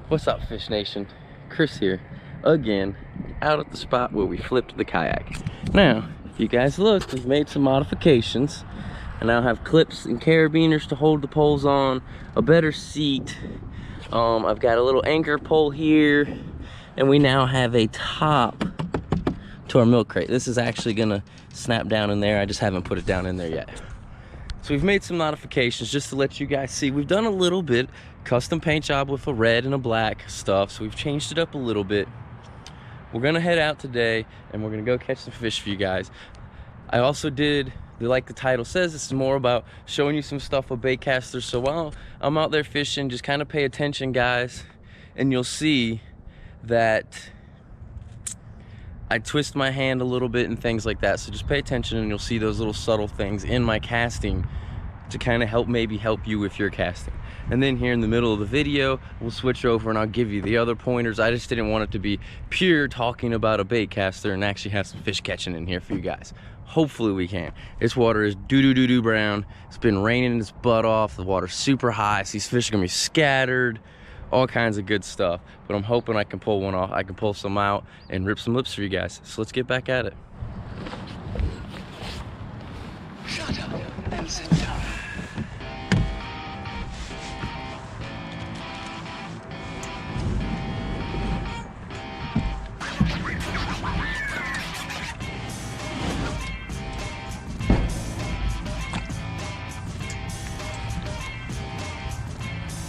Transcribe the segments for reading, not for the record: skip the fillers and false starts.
What's up, Fish Nation? Chris here, again, out at the spot where we flipped the kayak. Now, if you guys look, we've made some modifications. I now have clips and carabiners to hold the poles on, a better seat. I've got a little anchor pole here, and we now have a top to our milk crate. This is actually gonna snap down in there. I just haven't put it down in there yet. So we've made some modifications just to let you guys see. We've done a little bit custom paint job with a red and a black stuff, so we've changed it up a little bit. We're gonna head out today and we're gonna go catch some fish for you guys. I also did, like the title says, this is more about showing you some stuff with baitcasters. So while I'm out there fishing, just kind of pay attention, guys, and you'll see that I twist my hand a little bit and things like that. So just pay attention and you'll see those little subtle things in my casting to kind of maybe help you with your casting. And then here in the middle of the video, we'll switch over and I'll give you the other pointers. I just didn't want it to be pure talking about a bait caster and actually have some fish catching in here for you guys. Hopefully we can. This water is doo-doo-doo-doo brown. It's been raining its butt off. The water's super high, so these fish are gonna be scattered. All kinds of good stuff, but I'm hoping I can pull one off. I can pull some out and rip some lips for you guys. So let's get back at it. Shut up and sit down.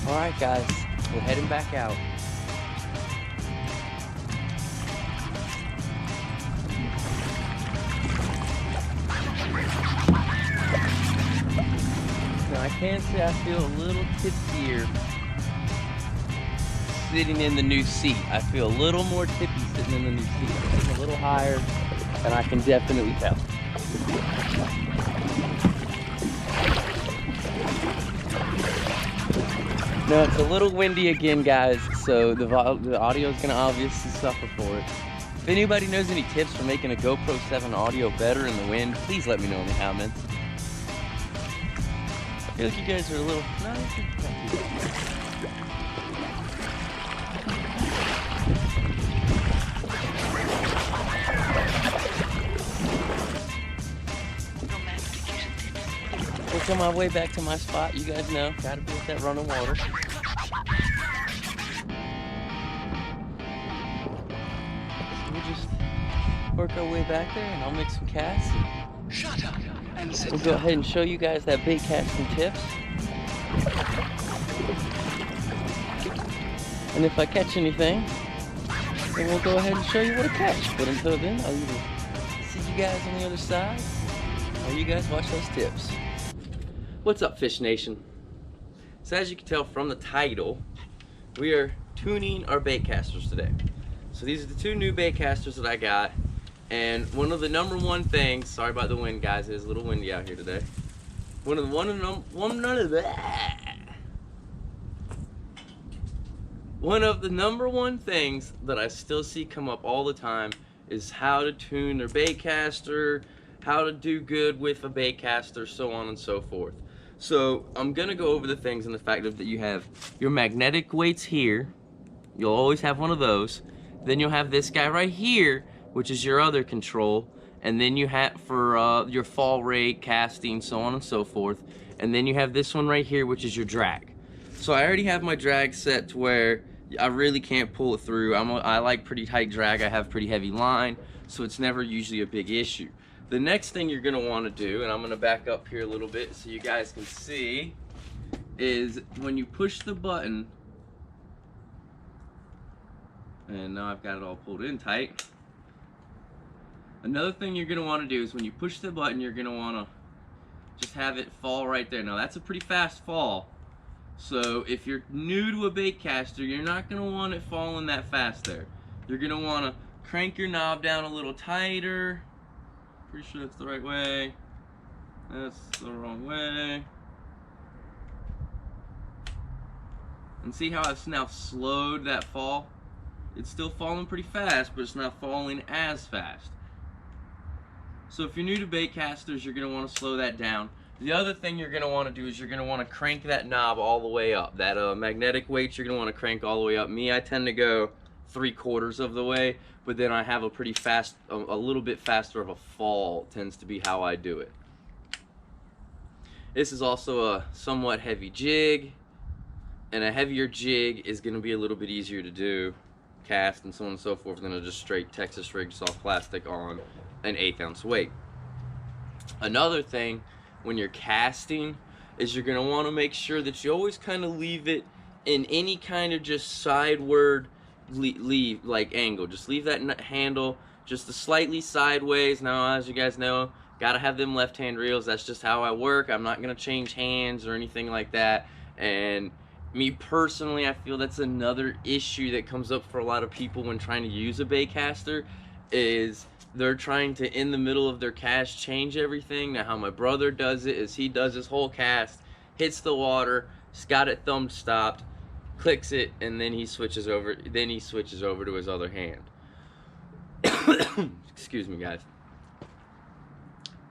All right, guys. We're heading back out. Now I can say I feel a little tipsier sitting in the new seat. I feel a little more tippy sitting in the new seat. I'm sitting a little higher, and I can definitely tell. No, it's a little windy again, guys, so the audio is gonna obviously suffer for it. If anybody knows any tips for making a GoPro 7 audio better in the wind, please let me know in the comments. I feel like you guys are a little... No, working my way back to my spot. You guys know, gotta be with that running water. So we'll just work our way back there and I'll make some casts. Shut up and sit We'll down. go ahead and show you guys that bait casting tips. And if I catch anything, then we'll go ahead and show you what to catch. But until then, I'll either see you guys on the other side or you guys watch those tips. What's up, Fish Nation? So as you can tell from the title, we are tuning our baitcasters today. So these are the two new baitcasters that I got, and one of the number one things, sorry about the wind, guys, it is a little windy out here today. One of the number one things that I still see come up all the time is how to tune their baitcaster, how to do good with a baitcaster, so on and so forth. So I'm gonna go over the things and the fact that you have your magnetic weights here. You'll always have one of those. Then you'll have this guy right here, which is your other control. And then you have for your fall rate, casting, so on and so forth. And then you have this one right here, which is your drag. So I already have my drag set to where I really can't pull it through. I like pretty tight drag. I have pretty heavy line, so it's never usually a big issue. The next thing you're gonna wanna do, and I'm gonna back up here a little bit so you guys can see, is when you push the button, and now I've got it all pulled in tight. Another thing you're gonna wanna do is when you push the button, you're gonna wanna just have it fall right there. Now that's a pretty fast fall. So if you're new to a baitcaster, you're not gonna want it falling that fast there. You're gonna wanna crank your knob down a little tighter. Pretty sure that's the right way. That's the wrong way. And see how I've now slowed that fall? It's still falling pretty fast, but it's not falling as fast. So if you're new to baitcasters, you're gonna want to slow that down. The other thing you're going to want to do is you're going to want to crank that knob all the way up. That magnetic weight you're going to want to crank all the way up. Me, I tend to go 3/4 of the way, but then I have a pretty fast, a little bit faster of a fall tends to be how I do it. This is also a somewhat heavy jig, and a heavier jig is going to be a little bit easier to do, cast and so on and so forth, than a just straight Texas rig soft plastic on an 1/8 ounce weight. Another thing when you're casting is you're going to want to make sure that you always kind of leave it in any kind of just sideward leave like angle. Just leave that handle just a slightly sideways. Now, as you guys know, gotta have them left hand reels. That's just how I work. I'm not gonna change hands or anything like that. And me personally, I feel that's another issue that comes up for a lot of people when trying to use a baitcaster, is they're trying to, in the middle of their cast, change everything. Now, how my brother does it is he does his whole cast, hits the water, he's got it thumb stopped, clicks it, and then he switches over. Then he switches over to his other hand. Excuse me, guys.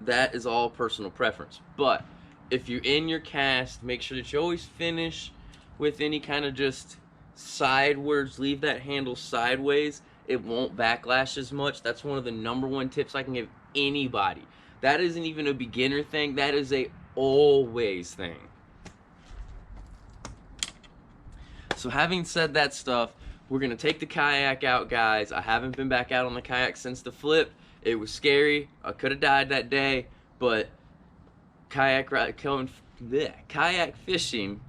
That is all personal preference. But if you're in your cast, make sure that you always finish with any kind of just sidewards. Leave that handle sideways. It won't backlash as much. That's one of the #1 tips I can give anybody. That isn't even a beginner thing. That is a always thing. So having said that stuff, we're going to take the kayak out, guys. I haven't been back out on the kayak since the flip. It was scary. I could have died that day, but kayak fishing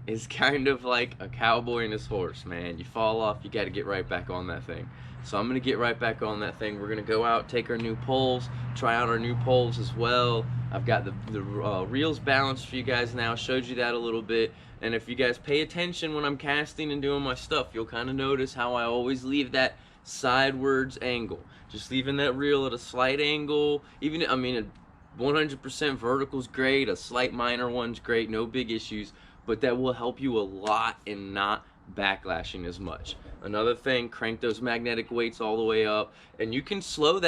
is kind of like a cowboy and his horse, man. You fall off, you got to get right back on that thing. So I'm going to get right back on that thing. We're going to go out, take our new poles, try out our new poles as well. I've got the reels balanced for you guys now. Showed you that a little bit. And if you guys pay attention when I'm casting and doing my stuff, you'll kind of notice how I always leave that sidewards angle. Just leaving that reel at a slight angle. Even, I mean, a 100% vertical is great. A slight minor one's great. No big issues. But that will help you a lot in not backlashing as much. Another thing, crank those magnetic weights all the way up, and you can slow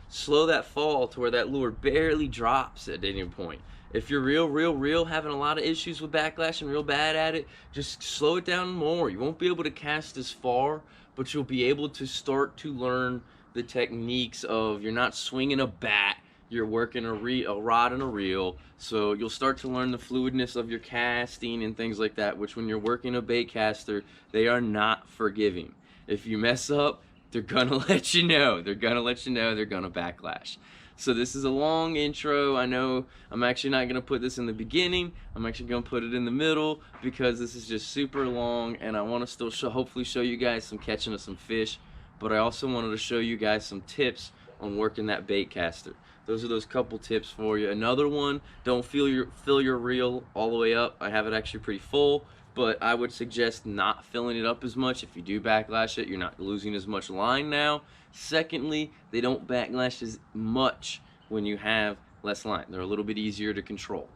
slow that fall to where that lure barely drops at any point. If you're real having a lot of issues with backlash and real bad at it, just slow it down more. You won't be able to cast as far, but you'll be able to start to learn the techniques of, you're not swinging a bat, you're working a rod and a reel, so you'll start to learn the fluidness of your casting and things like that, which when you're working a baitcaster, they are not forgiving. If you mess up, they're gonna let you know. They're gonna let you know. They're gonna backlash. So this is a long intro. I know I'm actually not gonna put this in the beginning. I'm actually gonna put it in the middle because this is just super long, and I want to still hopefully show you guys some catching of some fish. But I also wanted to show you guys some tips on working that baitcaster. Those are those couple tips for you. Another one, don't fill your reel all the way up. I have it actually pretty full, but I would suggest not filling it up as much. If you do backlash it, you're not losing as much line now. Secondly, they don't backlash as much when you have less line. They're a little bit easier to control.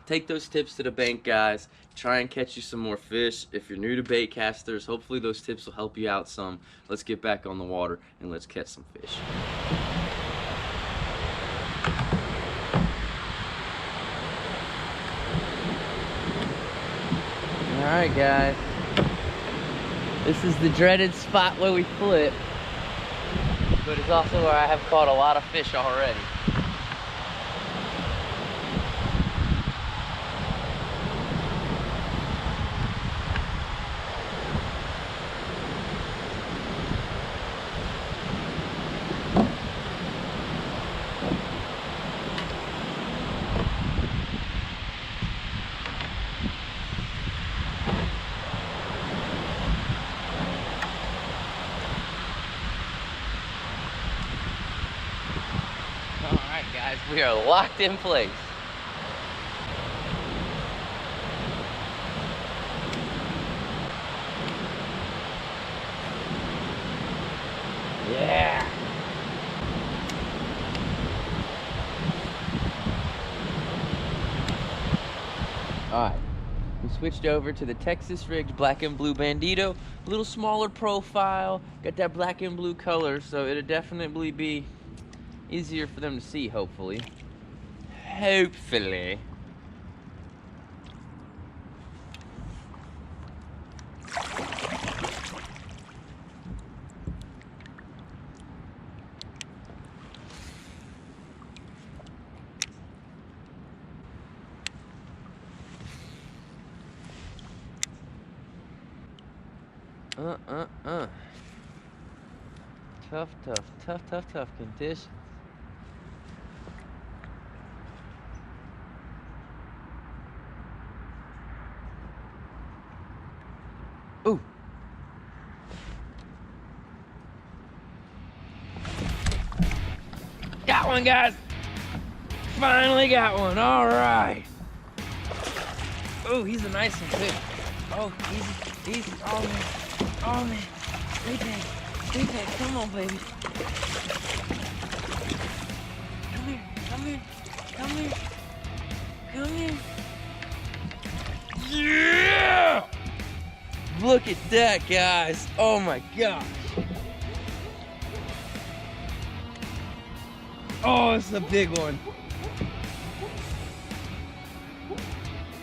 Take those tips to the bank, guys. Try and catch you some more fish. If you're new to baitcasters, hopefully those tips will help you out some. Let's get back on the water and let's catch some fish. Alright, guys, this is the dreaded spot where we flip, but it's also where I have caught a lot of fish already. Guys, we are locked in place. Yeah. All right, we switched over to the Texas rigged black and blue Bandito. A little smaller profile, got that black and blue color, so it'll definitely be easier for them to see, hopefully. Hopefully. Tough conditions. Ooh. Got one, guys. Finally got one. All right. Oh, he's a nice one too. Oh, easy. Oh man. Stay back. Come on, baby. Come here. Yeah! Look at that, guys. Oh my gosh. Oh, it's a big one.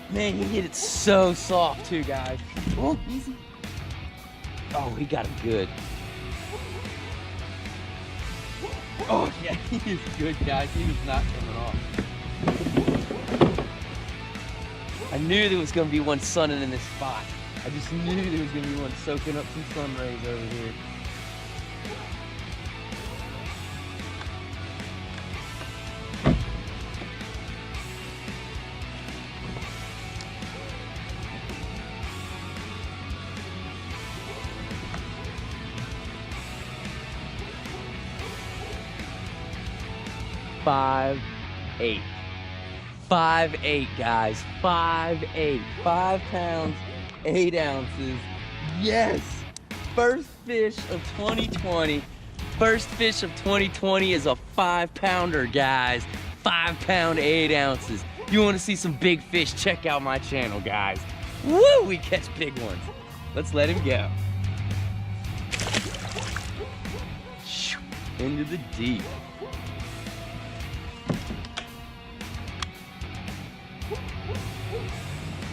Man, he hit it so soft too, guys. Oh, easy. Oh, he got him good. Oh yeah, he is good, guys. He was not coming off. I knew there was gonna be one sunning in this spot. I just knew there was gonna be one soaking up some sun rays over here. Five, eight, guys. 5'8", 5 pounds, 8 ounces. Yes! First fish of 2020. First fish of 2020 is a 5-pounder, guys. 5 pound, 8 ounces. You want to see some big fish? Check out my channel, guys. Woo! We catch big ones. Let's let him go. Into the deep.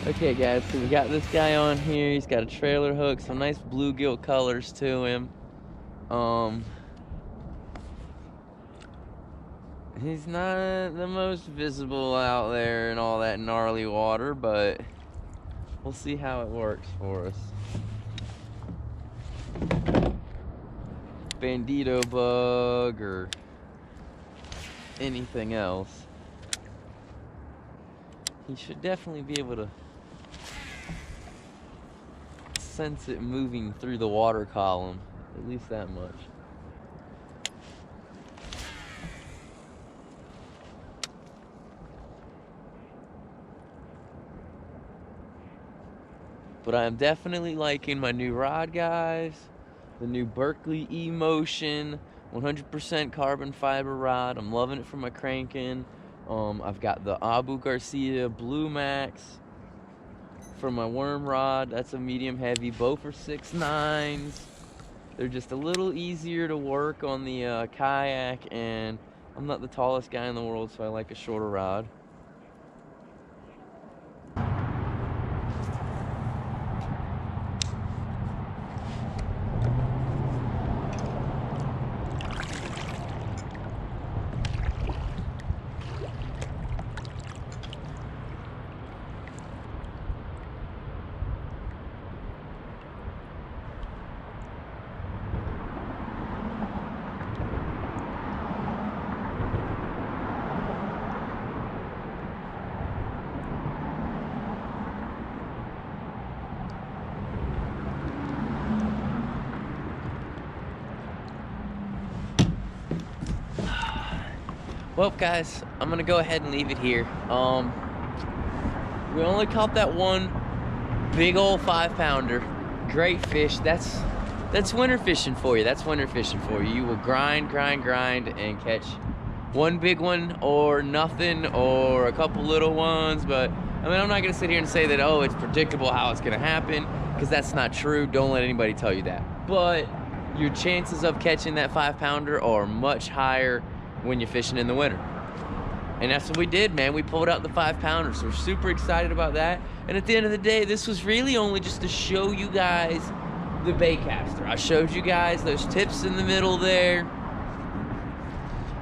Okay guys, so we got this guy on here. He's got a trailer hook, some nice bluegill colors to him. He's not the most visible out there in all that gnarly water, but we'll see how it works for us. Bandito bug or anything else. He should definitely be able to sense it moving through the water column, at least that much. But I'm definitely liking my new rod, guys. The new Berkeley E-Motion 100% carbon fiber rod. I'm loving it for my cranking. I've got the Abu Garcia Blue Max for my worm rod. That's a medium heavy. Both are 6.9s. They're just a little easier to work on the kayak, and I'm not the tallest guy in the world, so I like a shorter rod. Well, guys, I'm gonna go ahead and leave it here. We only caught that one big old 5-pounder. Great fish. That's winter fishing for you. That's winter fishing for you. You will grind and catch one big one or nothing or a couple little ones. But I mean, I'm not gonna sit here and say that, oh, it's predictable how it's gonna happen, because that's not true. Don't let anybody tell you that. But your chances of catching that 5-pounder are much higher when you're fishing in the winter. And that's what we did, man. We pulled out the 5-pounder, so we're super excited about that. And at the end of the day, this was really only just to show you guys the Baitcaster. I showed you guys those tips in the middle there.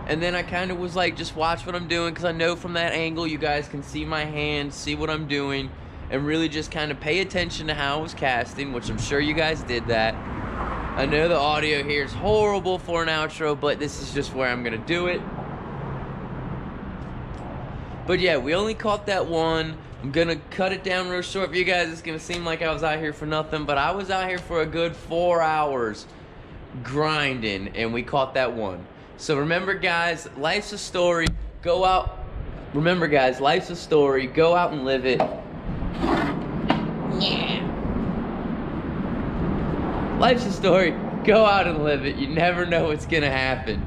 And then I kind of was like, just watch what I'm doing, because I know from that angle you guys can see my hand, see what I'm doing, and really just kind of pay attention to how I was casting, which I'm sure you guys did that. I know the audio here is horrible for an outro, but this is just where I'm gonna do it. But yeah, we only caught that one. I'm gonna cut it down real short for you guys. It's gonna seem like I was out here for nothing, but I was out here for a good 4 hours grinding, and we caught that one. So remember, guys, life's a story. Go out. Remember, guys, life's a story. Go out and live it. Yeah. Life's a story. Go out and live it. You never know what's gonna happen.